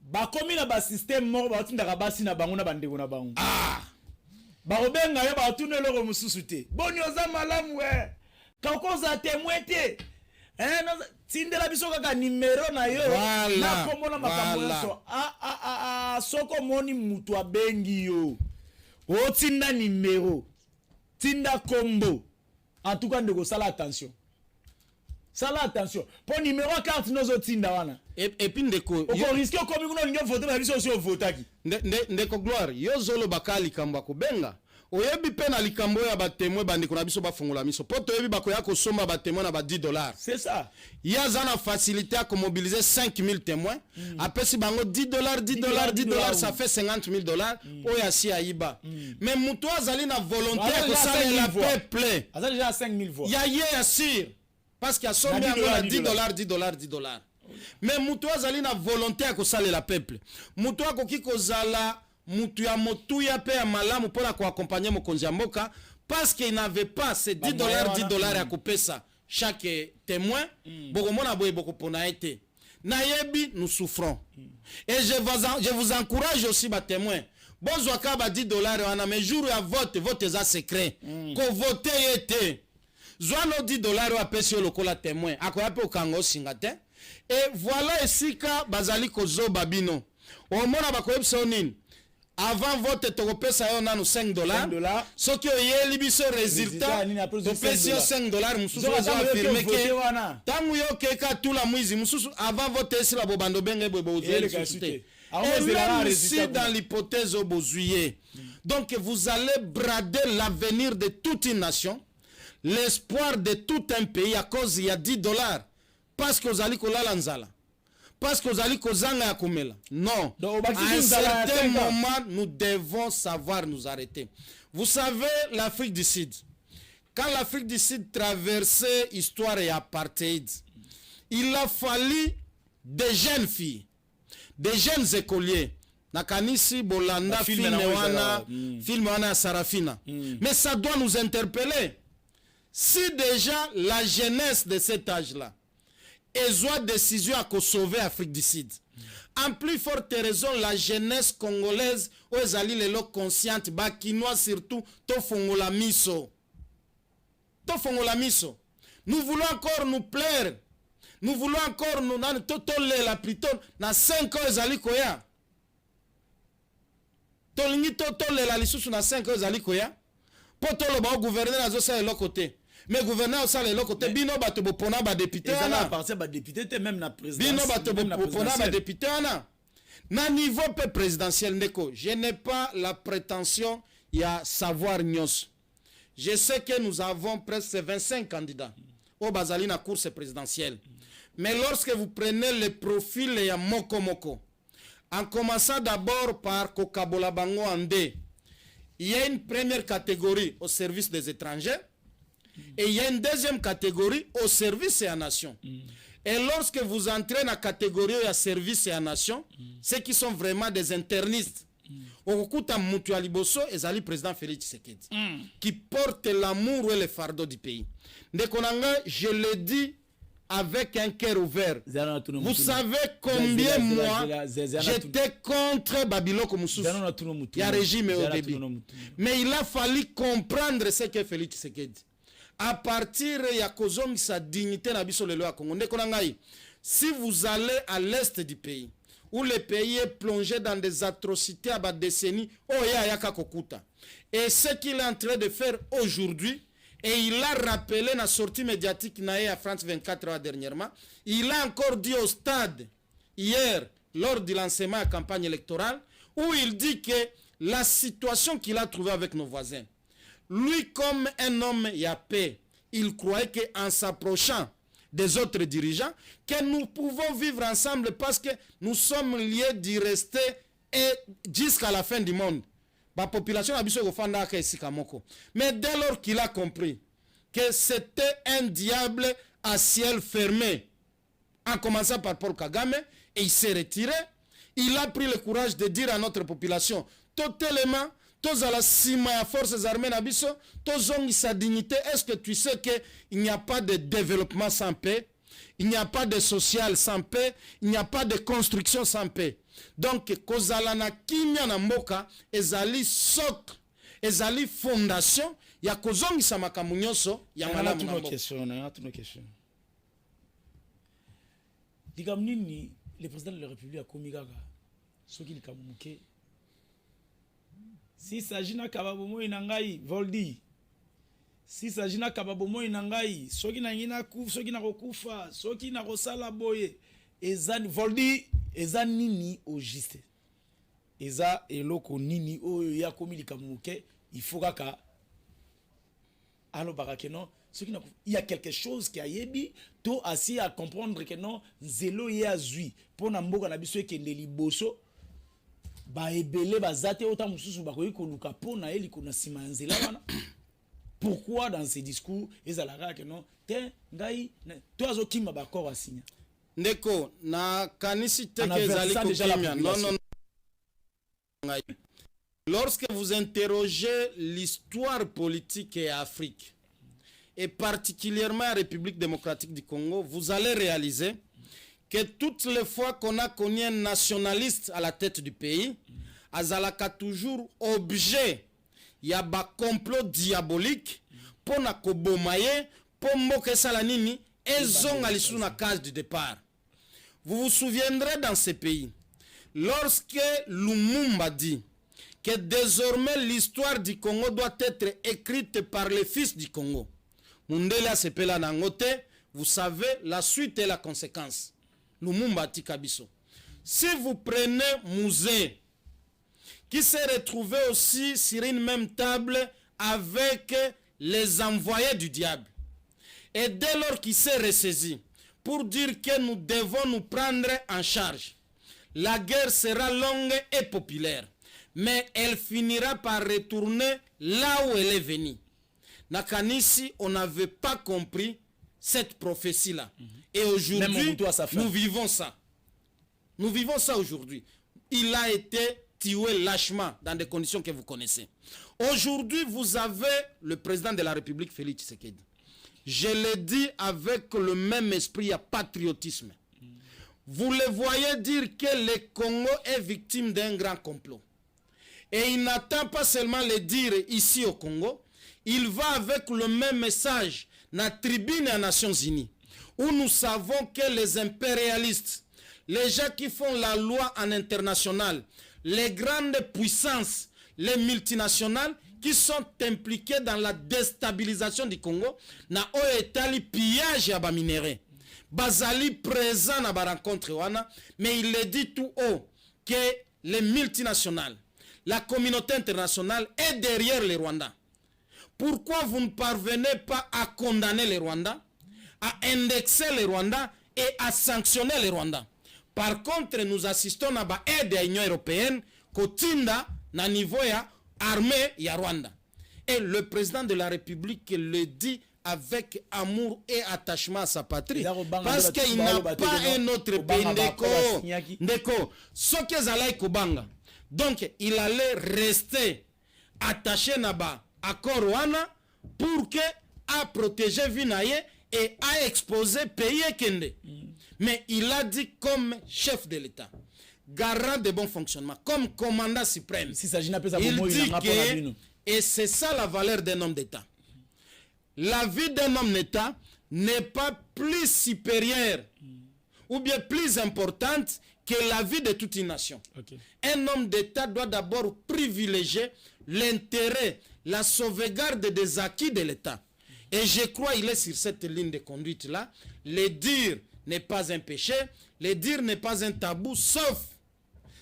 Bakomi na ba système moko batindaka basi na bango na bandeko na bango bakobenga yo batuneloko mosusu te boni oza malamu kakoza témoin te tindela biso kaka numéro na yo na komona makambo nyonso soko moni mutu abengi yo o tinda numéro tinda combo en tout cas ndeko sala attention pour numéro carte nozo tinda wana et puis ndeko oko risque komi kuno ninge voter na biso aussi votaki ndeko gloire yo zolo bakali kamba ko benga oyebi pe na likambo ya batémoin bandeko na biso bafungola miso po toyebi bakoya kosomba batémoin na ba $10. C'est ça. Yaza na facilité à mobiliser 5000 témoins. Après si bango $10, ça fait $50,000. Oya si aïba. Mais muto azali na volonté que ça la peuple. Azali déjà 5000 voix. Ya ye assire parce qu'il y a sombi à $10. Mais muto azali na volonté que ça la peuple. Muto akoki kozala mutu ya motuya pe ya malamu pour accompagner mokonzi ya mboka parce qu'il n'avait pas ces $10 à couper ça chaque témoin bokomona boye bokopona été nayebi nous souffrons et je vous encourage aussi ba témoin bozwa ka ba $10 wana mais jour ya vote za secret ko voter été zwa no $10 wa pesi lokola témoin akoya pe okango singate et voilà esika bazali kozoba bino omona bakoyebisa nini. Avant vote tokopesa yo nanu $5 soki oyeli biso résultat topesi yo $5 mususu ozo affirme ke tangu yo keka tula mwizi mususu avant vote esila bobando benge boye bozuyeli susu te et même si dans l'hypothèse obozuye donc vous allez brader l'avenir de toute une nation l'espoir de tout un pays à cause il y a $10 parce que ozali kolala nzala parce que vous allez kozanga ya kumela. Non. À un certain moment, nous devons savoir nous arrêter. Vous savez, l'Afrique du Sud, quand l'Afrique du Sud traversait l'histoire et apartheid, il a fallu des jeunes filles, des jeunes écoliers. Nakanisi Bolanda, film wana Sarafina. Mais ça doit nous interpeller. Si déjà la jeunesse de cet âge-là, et ont décision à sauver l'Afrique du Sud. En plus forte raison, la jeunesse congolaise, aux alliés les lots conscientes, bakinois surtout, tofongola miso. Tofongola miso. Nous voulons encore nous plaire. Nous voulons encore nous totole la plutôt na 5 ans ezali koya. Tolingi totole la lisusu na 5 ans ezali koya. Potolo ba gouverner na zo sa le côté. Mais gouverneur ça le côté bino bato bopona ba député na partir ba député même na président bino bato bopona ba député na niveau peu présidentiel ndeko je n'ai pas la prétention ya savoir nyos. Je sais que nous avons presque 25 candidats au bazali na course présidentielle. Mais lorsque vous prenez le profil ya moko moko en commençant d'abord par Kokabola Bango Andé, il y a une première catégorie au service des étrangers. Et il y a une deuxième catégorie au service et à nation. Et lorsque vous entrez dans la catégorie à service et à nation, ceux qui sont vraiment des internistes, Okukuta Mutuali Bosso et Zali président Félix Tshisekedi, qui portent l'amour et le fardeau du pays. Ndekonanga, je le dis avec un cœur ouvert. Vous savez combien moi j'étais contre Babiloko Moussous. Il y a régime au début. Mais il a fallu comprendre ce que Félix Tshisekedi. À partir de sa dignité na biso lelo ya Congo. Si vous allez à l'est du pays, où le pays est plongé dans des atrocités à bas décennies, et ce qu'il est en train de faire aujourd'hui, et il a rappelé la sortie médiatique à France 24 heures dernièrement, il a encore dit au stade, hier, lors du lancement de la campagne électorale, où il dit que la situation qu'il a trouvée avec nos voisins, lui, comme un homme y a paix, il croyait qu'en s'approchant des autres dirigeants, que nous pouvons vivre ensemble parce que nous sommes liés d'y rester et jusqu'à la fin du monde. La population a besoin de mais dès lors qu'il a compris que c'était un diable à ciel fermé, en commençant par Paul Kagame, et il s'est retiré, il a pris le courage de dire à notre population, totalement, tous à la cima forces armées nabiso, tous ont sa dignité. Est-ce que tu sais qu'il n'y a pas de développement sans paix, il n'y a pas de social sans paix, il n'y a pas de construction sans paix. Donc, kozalana kimya na mboka, ezali sok, ezali fondation, ya kozongi sa makamu nyonso, ya malamu na mboka. Digamnini, le président de la République a commis gaga, ce qu'il a mouké. Si s'agit na kababomo inangai Voldi. Si s'agit na kababomo inangai soki na ngina kufa soki na kokufa soki na kosala boye ezani Voldi ezanini au juste. Eza eloko nini oyo ya komilika muke il faut kaka allo barakeno ce qui il y a quelque chose qui a yebi to assis à comprendre que non zelo ya zui pona mboka na biso ekende liboso ba ebele bazate autant mususu bakoyi koluka pona eli kona sima nzela wana. Pourquoi dans ces discours ezalaka que non te ngai to azokima ba corps asinya ndeko na kanisi teke ezali kokimia non. Lorsque vous interrogez l'histoire politique et Afrique, et particulièrement la République démocratique du Congo, vous allez réaliser que toutes les fois qu'on a connu un nationaliste à la tête du pays, azalaka toujours objet, il y a un complot diabolique pour na kobomaye, pour mboke salanini, et zong alisou na case du départ. Vous vous souviendrez dans ces pays, lorsque Lumumba dit que désormais l'histoire du Congo doit être écrite par les fils du Congo, Mundela Sepela Nangote, vous savez la suite et la conséquence. Lumumba Tikabiso. Si vous prenez Mouzé, qui s'est retrouvé aussi sur une même table avec les envoyés du diable, et dès lors qu'il s'est ressaisi pour dire que nous devons nous prendre en charge, la guerre sera longue et populaire, mais elle finira par retourner là où elle est venue. Nakanisi, on n'avait pas compris cette prophétie-là. Et aujourd'hui, nous vivons ça. Nous vivons ça aujourd'hui. Il a été tué lâchement dans des conditions que vous connaissez. Aujourd'hui, vous avez le président de la République, Félix Tshisekedi. Je l'ai dit avec le même esprit à patriotisme. Vous le voyez dire que le Congo est victime d'un grand complot. Et il n'attend pas seulement le dire ici au Congo, il va avec le même message dans la tribune des Nations Unies, où nous savons que les impérialistes, les gens qui font la loi en international, les grandes puissances, les multinationales, qui sont impliqués dans la déstabilisation du Congo, na oetali pillage à minéraux. Bazali présent na ba rencontre wana, mais il le dit tout haut que les multinationales, la communauté internationale est derrière les Rwandais. Pourquoi vous ne parvenez pas à condamner les Rwandais, à indexer les Rwandais et à sanctionner les Rwandais? Par contre, nous assistons à ba aide à l'Union européenne kotinda na niveau ya armée ya Rwanda. Et le président de la République le dit avec amour et attachement à sa patrie. Parce qu'il n'a pas un autre pays. Ndeko, ce que Zalaï Kobanga. Donc, il allait rester attaché naba à Korwana pour que à protéger Vinaye et à exposer pays Kende. Mais il a dit comme chef de l'État, garant de bon fonctionnement, comme commandant suprême. Il dit que, et c'est ça la valeur d'un homme d'État. La vie d'un homme d'État n'est pas plus supérieure ou bien plus importante que la vie de toute une nation. Okay. Un homme d'État doit d'abord privilégier l'intérêt, la sauvegarde des acquis de l'État. Et je crois qu'il est sur cette ligne de conduite-là. Le dire n'est pas un péché, le dire n'est pas un tabou, sauf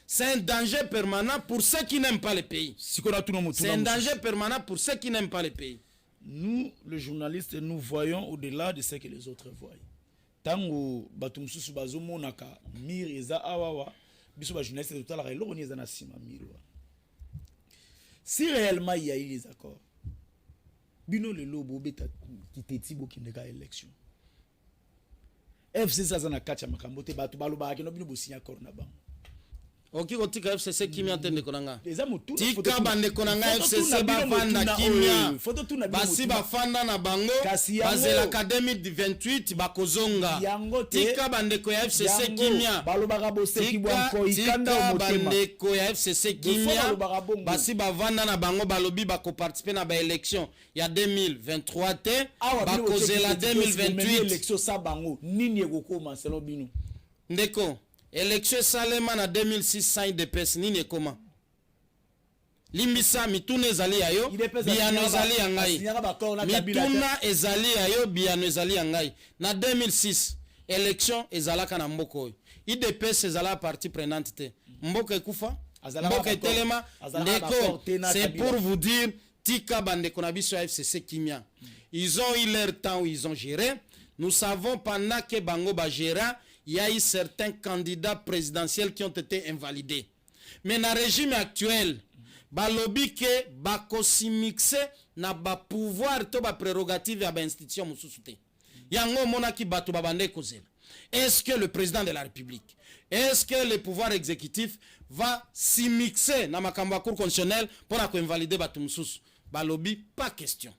c'est un danger permanent pour ceux qui n'aiment pas le pays. C'est un danger permanent pour ceux qui n'aiment pas le pays. Nous, les journalistes, nous voyons au-delà de ce que les autres voient. Tango batumsusu bazomonaka mir eza awawa biso ba journaliste total la eloko ni eza na sima mirwa. Si réellement il y a eu les accords, bino le lobo beta kiteti bokindeka élection. FCC ça na kacha makambo te batu baloba ke no bino bo signer accord na bango. Ok, kotika FCC kimia tende konanga. Tika bande konanga FCC bafanda kimia. Basi bafanda na bango. Base l'Académie du 28 bakozonga. Tika bande ko FCC kimia. Tika bande ko FCC kimia. Basi bavanda na bango balobi bako participer na ba élection. Ya 2023 te. Bakoze la 2028. Élection sa bango. Nini ekokoma selon bino. Ndeko. Élection Salema en 2600 de pes nini comment? limbisa mituna ezali yayo biyano ezali ya ngai mituna ezali yayo biyano ezali ya ngai na 2006 élection ezalaka na mboka oyo IDPS ezala partie prenante te mboka ekufa mboka etelema ndeko c'est pour vous dire tika bandeko na biso ya FCC kimia ils ont eu leur temps où ils ont géré nous savons pendant que bango ba gérant il y a eu certains candidats présidentiels qui ont été invalidés mais na régime actuel balobi ke bakosi mixe na ba pouvoir to ba prérogative ya ba institution mususu te yango monaki bato babande kozela. Est-ce que le président de la République, est-ce que le pouvoir exécutif va s'immixer dans ma Cour constitutionnelle pour invalider bato mususu? Balobi, pas question.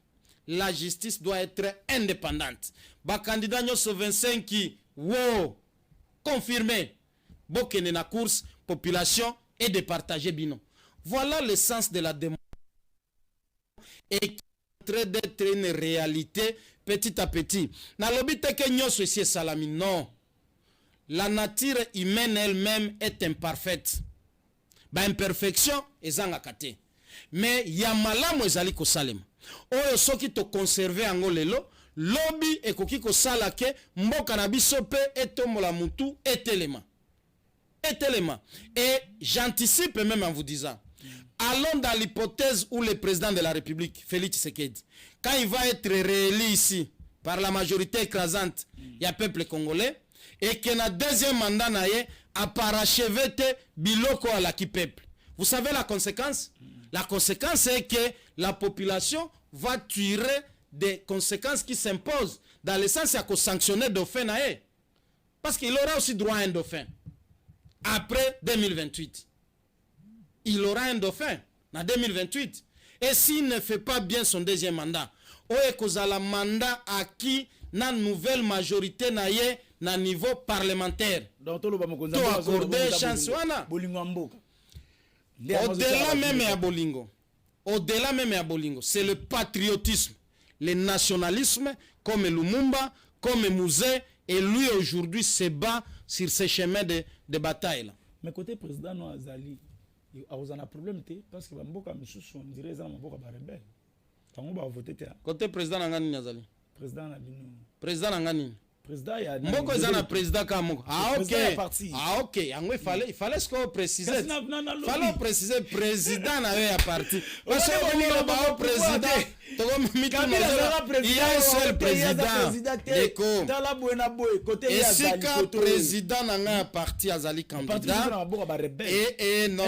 La justice doit être indépendante. Ba candidat nyoso 25 qui wow confirmé bokene na course population et de partager bino. Voilà le sens de la démocratie et qui est en train d'être une réalité petit à petit. Na lobi teke nyoso ici salami non. La nature humaine elle-même est imparfaite. Ba imperfection ezanga kate. Mais ya malamu ezali ko salema. Oyo soki to conserver ango lelo lobi ekoki ko sala ke mboka na biso pe etomola mutu etelema. Etelema. Et j'anticipe même en vous disant, allons dans l'hypothèse où le président de la République, Félix Tshisekedi, quand il va être réélu ici par la majorité écrasante, il y a peuple congolais, et que na deuxième mandat naie a parachevé te biloko à la qui peuple. Vous savez la conséquence? La conséquence c'est que la population va tirer des conséquences qui s'imposent dans le sens à sanctionner dauphin naie. Parce qu'il aura aussi droit à un dauphin. Après 2028. Il aura un dauphin en 2028. Et s'il ne fait pas bien son deuxième mandat, le mandat acquis na nouvelle majorité naie na niveau parlementaire. Donc, tu accorder chance wana. Au-delà même à Bolingo. Au-delà même à Bolingo. C'est le patriotisme, le nationalisme, comme Lumumba, comme Mouzé, et lui aujourd'hui se bat sur ces chemins de bataille. Là. Mais côté président no Azali, il a un problème parce que Mboka Misusu on dirait ça Mboka ba rebelle. Tango ba voter te. Côté président ngani Azali? Président na bino. Président ngani? Président ya Mboko ezana président ka Moko. Ah OK. Ah OK, il fallait ce qu'on précise. Fallait préciser président na ya parti. Parce que on ba président il y a un seul président. Et si quand président n'a un parti Azali candidat, et non,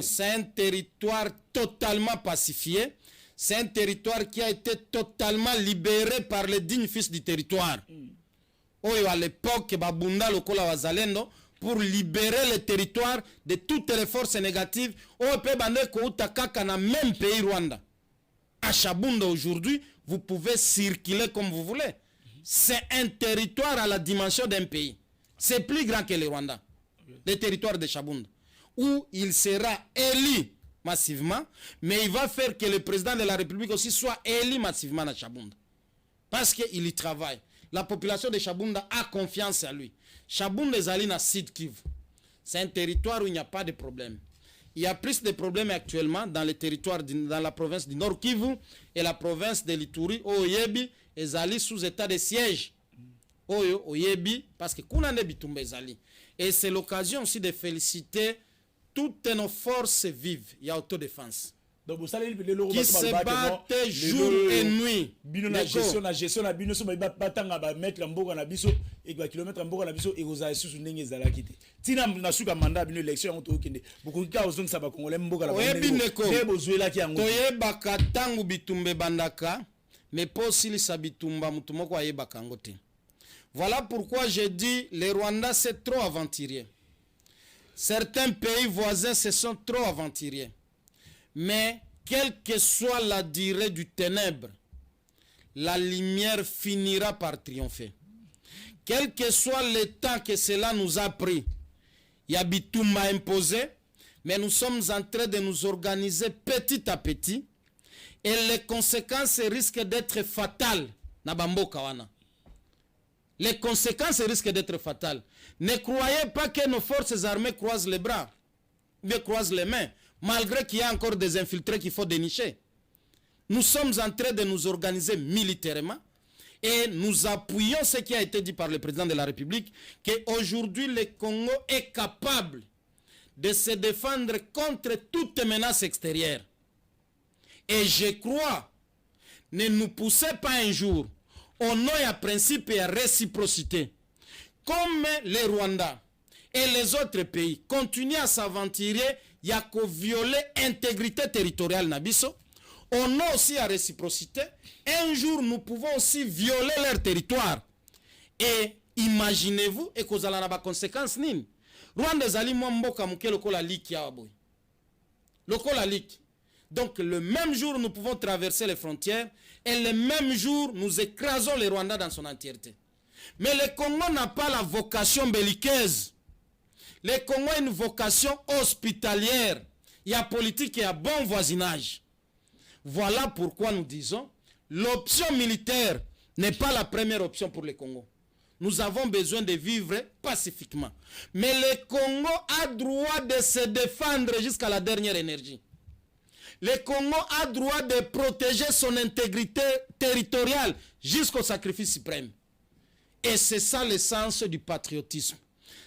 c'est un territoire totalement pacifié. C'est un territoire qui a été totalement libéré par les dignes fils du territoire. À l'époque, Babunda Lokola Wazalendo, pour libérer le territoire de toutes les forces négatives, au même pays Rwanda. À Chabunda aujourd'hui, vous pouvez circuler comme vous voulez. C'est un territoire à la dimension d'un pays. C'est plus grand que le Rwanda. Le territoire de Chabunda. Où il sera élu massivement, mais il va faire que le président de la République aussi soit élu massivement à Chabunda. Parce qu'il y travaille. La population de Chabunda a confiance en lui. Chabunda est allé dans Sud Kivu. C'est un territoire où il n'y a pas de problème. Il y a plus de problèmes actuellement dans les territoires, dans la province du Nord Kivu et la province de l'Ituri, Oyebi, et allés sous état de siège. Oyebi, parce que Kounane Bitumbe Zali. Et c'est l'occasion aussi de féliciter toutes nos forces vives. Il y a autodéfense. Qui se battent jour et nuit. La gestion na bino so ba batanga ba mettre mboka na biso et ba kilomètre mboka na biso et oza susu ndenge ezala kite. Tina na suka mandat bino élection on to kende. Beaucoup ka ozong sa ba congolais mboka la ba. Te bozwela ki yango. Toyebaka tangu bitumbe bandaka mais pas si sa bitumba mutu moko ayebaka ngo te. Voilà pourquoi j'ai dit les Rwandais c'est trop aventurier. Certains pays voisins se sont trop aventuriers. Mais quelle que soit la durée du ténèbre, la lumière finira par triompher. Quel que soit le temps que cela nous a pris, il y a Bitumba imposé, mais nous sommes en train de nous organiser petit à petit et les conséquences risquent d'être fatales. Les conséquences risquent d'être fatales. Ne croyez pas que nos forces armées croisent les bras, ou croisent les mains malgré qu'il y a encore des infiltrés qu'il faut dénicher. Nous sommes en train de nous organiser militairement et nous appuyons ce qui a été dit par le président de la République, qu'aujourd'hui le Congo est capable de se défendre contre toute menace extérieure. Et je crois, ne nous poussez pas un jour, au nom et à principe et à réciprocité, comme le Rwanda et les autres pays continuent à s'aventurer, il y a qu'à violer l'intégrité territoriale Nabiso. On a aussi à réciprocité. Un jour, nous pouvons aussi violer leur territoire. Et imaginez-vous, et qu'on a des conséquences. Rwanda zali mboka muke lokola liki ya boy. Lokola liki. Donc le même jour, nous pouvons traverser les frontières et le même jour, nous écrasons le Rwanda dans son entièreté. Mais le Congo n'a pas la vocation belliqueuse. Le Congo a une vocation hospitalière. Il y a politique et il y a bon voisinage. Voilà pourquoi nous disons, l'option militaire n'est pas la première option pour le Congo. Nous avons besoin de vivre pacifiquement. Mais le Congo a droit de se défendre jusqu'à la dernière énergie. Le Congo a droit de protéger son intégrité territoriale jusqu'au sacrifice suprême. Et c'est ça l'essence du patriotisme.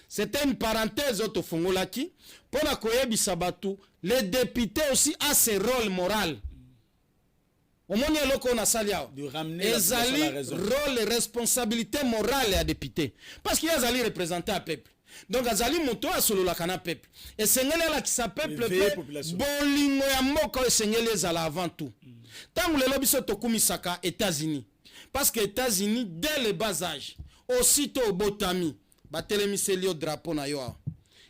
C'était une parenthèse au Fongolaki. Pour la Koyebi Sabatu, les députés aussi ont ce rôle moral. De ramener la raison. Rôle et responsabilité morale à député. Parce qu'il y a Zali représenté un peuple. Donc Azali Moto a solo la kana peuple. Et Sengele la qui s'appelle peuple. Bolingo ya moko et Sengele zala avant tout. Tant que le lobby Tokumi Saka États-Unis. Parce que États-Unis dès le bas âge, aussitôt au Botami, batelemi selio drapeau na yo.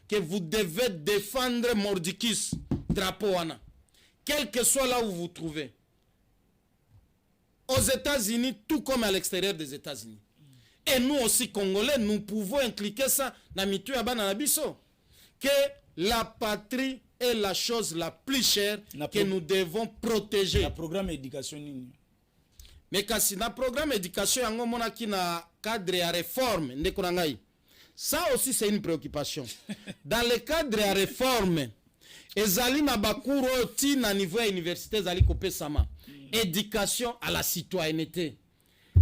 Que vous devez défendre Mordicus drapeau wana. Quel que soit là où vous vous trouvez. Aux États-Unis, tout comme à l'extérieur des États-Unis. Et nous aussi, Congolais, nous pouvons impliquer ça dans Mitu Abana Nabiso. Que la patrie est la chose la plus chère que nous devons protéger. Le programme d'éducation. Mais quand si le programme d'éducation, il y a un cadre de réforme. Ça aussi, c'est une préoccupation. Dans le cadre de réforme, ezali na bakuro ti na niveau ya université ezali kopé sama. Éducation à la citoyenneté.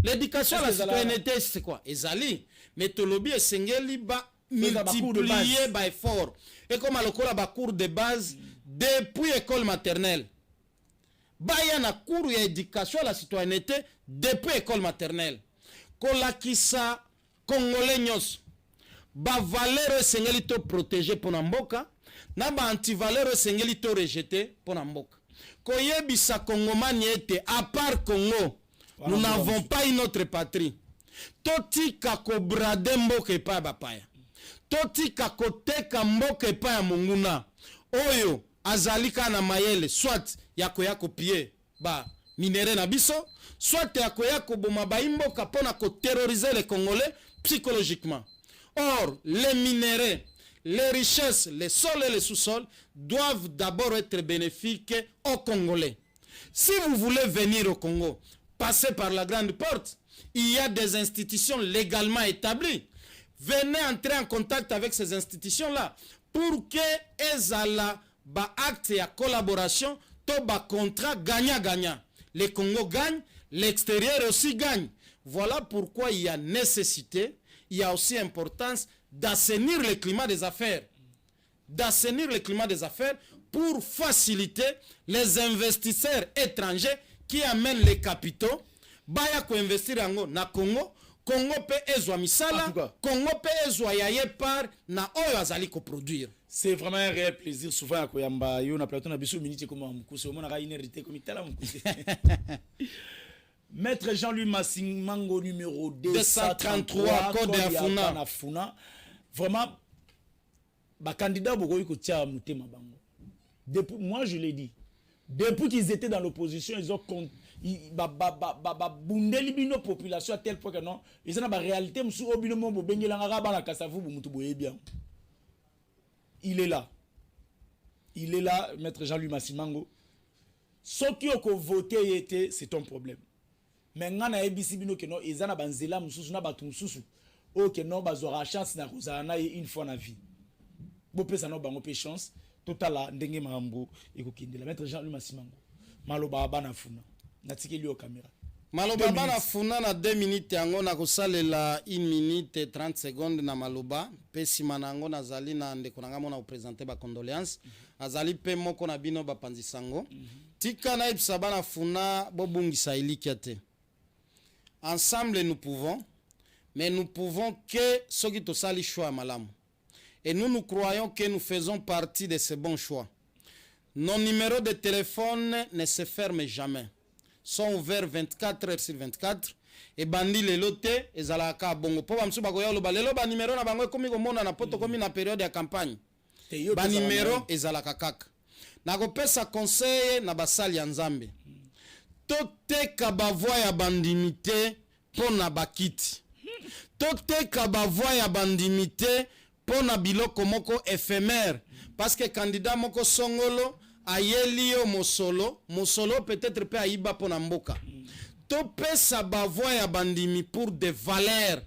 L'éducation à la citoyenneté, c'est quoi? Ezali. Mais tolobi esengeli ba multiplier by effort. Et comme à l'école ba cours de base depuis école maternelle. Baya na cours ya éducation à la citoyenneté depuis école maternelle. Kolakisa Congolais nyos. Ba valeur esengeli to protéger pour mboka. Na ba anti-valeur esengeli to rejeter pour mboka. Koyebisa Congomani ete, à part Congo, nous n'avons pas une autre patrie. Toti kako brade mboka epa bapaya. Toti kako teka mboka epa ya monguna. Oyo azalika na mayele, soit yako yako pie ba minere na biso, soit yako yako boma ba mboka pona ko terroriser les Congolais psychologiquement. Or, les minéraux, les richesses, les sols et les sous-sols doivent d'abord être bénéfiques aux Congolais. Si vous voulez venir au Congo, passez par la grande porte. Il y a des institutions légalement établies. Venez entrer en contact avec ces institutions-là pour que elles aient ba acte et collaboration, to ba contrat gagnant-gagnant. Le Congo gagne, l'extérieur aussi gagne. Voilà pourquoi il y a nécessité, il y a aussi importance d'assainir le climat des affaires. D'assainir le climat des affaires pour faciliter les investisseurs étrangers qui amènent les capitaux. Baya ko investir yango na Congo, Congo pe ezwa misala, Congo pe ezwa yaye par na oyo azali ko produire. C'est vraiment un réel plaisir souvent à Koyamba yo na plateau na biso minute comme Mukuse on a une hérité comme tala Mukuse. Maître Jean-Louis Massinmango numéro 233 Code ya Funa. Vraiment ba candidat bokoyi ko tia mutema bango. Depuis moi je l'ai dit. Depuis qu'ils étaient dans l'opposition, ils ont bundeli bino population à tel point que non, ils ont la réalité musu obino mo bengela ngaka bana kasavu bu mutu boye bien. Il est là. Il est là, maître Jean-Louis Massinmango. Ce qui ont voté était c'est ton problème. Mais ngana ebisi bino que non, ils ont banzela mususu na batu mususu. O que non bazora chance na kozana une fois na vie. Bo pesa no bango pe chance. totala ndenge mambo ekokindela maître Jean-Louis Masimango maloba bana funa natikeli yo caméra maloba bana funa na 2 minutes yango na kosalela 1 minute 30 secondes na maloba pe sima nango nazali na ndeko nanga mona présenter ba condoléances azali pe moko na bino bapanzi sango tika na ibsa bana funa bobungisa ilikia te. Ensemble nous pouvons, mais nous pouvons que ceux qui tosali choix malamu. Et nous croyons que nous faisons partie de ces bons choix. Nos numéros de téléphone ne se ferment jamais. Sont ouverts 24 heures sur 24. Et bandi le lote et zalaka bongo. Po bamsu bagoya lo balelo ba numéro na bango komi komona na poto komi na période de campagne. Ba numéro et zalaka kaka. Na ko pesa conseil na basali ya Nzambe. Toteka bavoi ya bandimité pona bakiti. Toteka bavoi ya bandimité pona biloko moko éphémère. Parce que candidat moko songolo ayeli yo mosolo peut-être pe aiba pona mboka. Topesa bavoi ya bandimi pour des valeurs,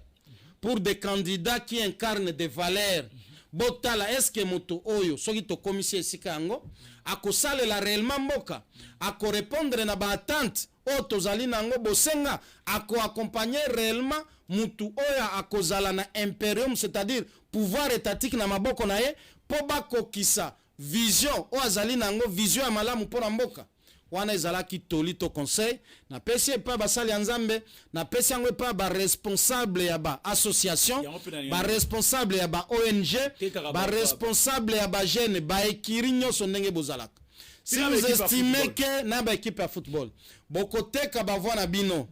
pour des candidats qui incarnent des valeurs. Botala est-ce que moto oyo soki to commissaire esika yango akosalela réellement mboka ako répondre na ba attente o tozali nango bosenga ako accompagner réellement mutu oya akozala na imperium, c'est-à-dire pouvoir étatique na maboko na ye po bakokisa vision o azali nango vision ya malamu pona mboka wana ezalaki tolito conseil na pesi epa basali ya Nzambe na pesi yango epa ba responsable ya ba association ba responsable ya ba ONG ba responsable ya ba jeune ba ekiri nyonso ndenge bozalaka. Si vous estimez que na ba équipe ya football bokoteka bavoi na bino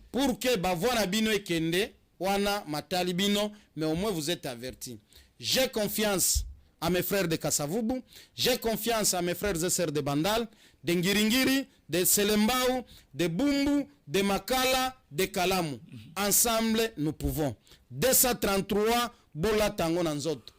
pour que bavoi na bino ekende wana matali bino, mais au moins vous êtes avertis. J'ai confiance à mes frères de Kasavubu, j'ai confiance à mes frères et sœurs de Bandal, de Ngiringiri, de Selembao, de Bumbu, de Makala, de Kalamu. Ensemble, nous pouvons. 233, Bola Tango Nanzoto.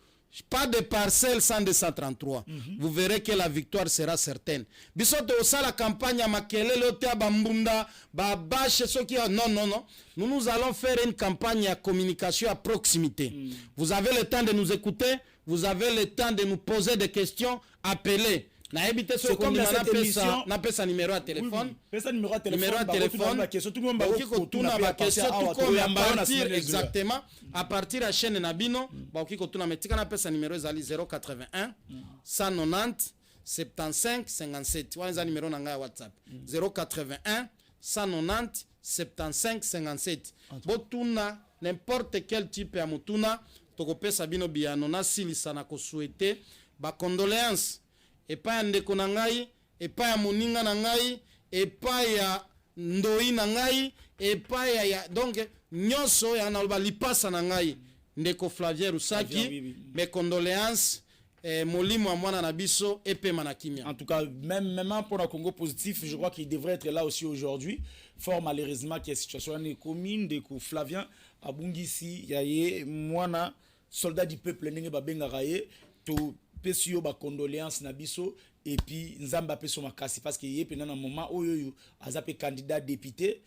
Pas de parcelle sans 233. Vous verrez que la victoire sera certaine. Bisoto osa la campagne à Makele, Lotea Bambunda, Babache, ceux qui ont... Non, non, non. Nous allons faire une campagne à communication à proximité. Vous avez le temps de nous écouter. Vous avez le temps de nous poser des questions. Appelez. C'est comme dans cette émission. On appelle ça numéro à téléphone. Numéro à téléphone. Exactement. À partir de la chaîne Nabino, on appelle ça numéro 081 190 75 57. C'est un numéro de WhatsApp. 081 190 75 57. Botuna, n'importe quel type de mutuna, tokope sabino bianona silisa na ko souhaiter ba condoléances. Et pas ndeko na ngai, et pas ya moninga na ngai, et pas ya ndoi na ngai, et pas ya donc nyonso ya na lipasa na ngai ndeko Flavien Rusaki. Mes condoléances. Molimo Amwana Nabiso et Pe Manakimia. En tout cas, même pour le Congo positif, je crois qu'il devrait être là aussi aujourd'hui. Fort malheureusement, qu'il y a une situation commune de Flavien Abungisi, Yaye, Mwana, soldat du peuple, Nenge Babengaraye, to Pesio ba condoléances Nabiso, et puis Nzamba Peso Makasi, parce qu'il y a un moment où il y a un candidat député,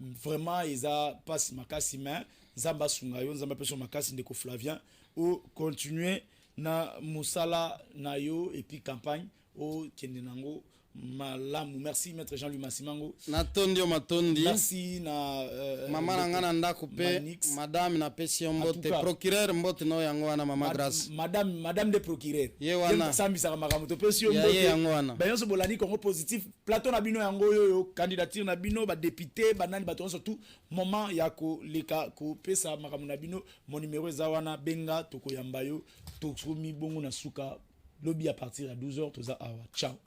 vraiment, il a passé Makasi, mais Nzamba Sungayo, Nzamba Peso Makasi, Ndeko Flavien, ou continuer na musala na yo et puis campagne au Kendenango malamu. Merci maître Jean-Louis Masimango. Natondi o matondi. Merci na mama na ngana ndako pe madame na pesi mbote procureur mbote no yango wana mama grâce. Madame de procureur. Ye wana. Sambi saka makamuto pesi mbote. Ye yango wana. Ba yonso bolani Congo positif. Plateau na bino yango yo candidature na bino ba député ba nani ba to surtout moment ya ko leka ko pesa makamu na bino mon numéro za wana benga toko yambayo to somi bongo na suka lobby à partir à 12h to za awa. Ciao.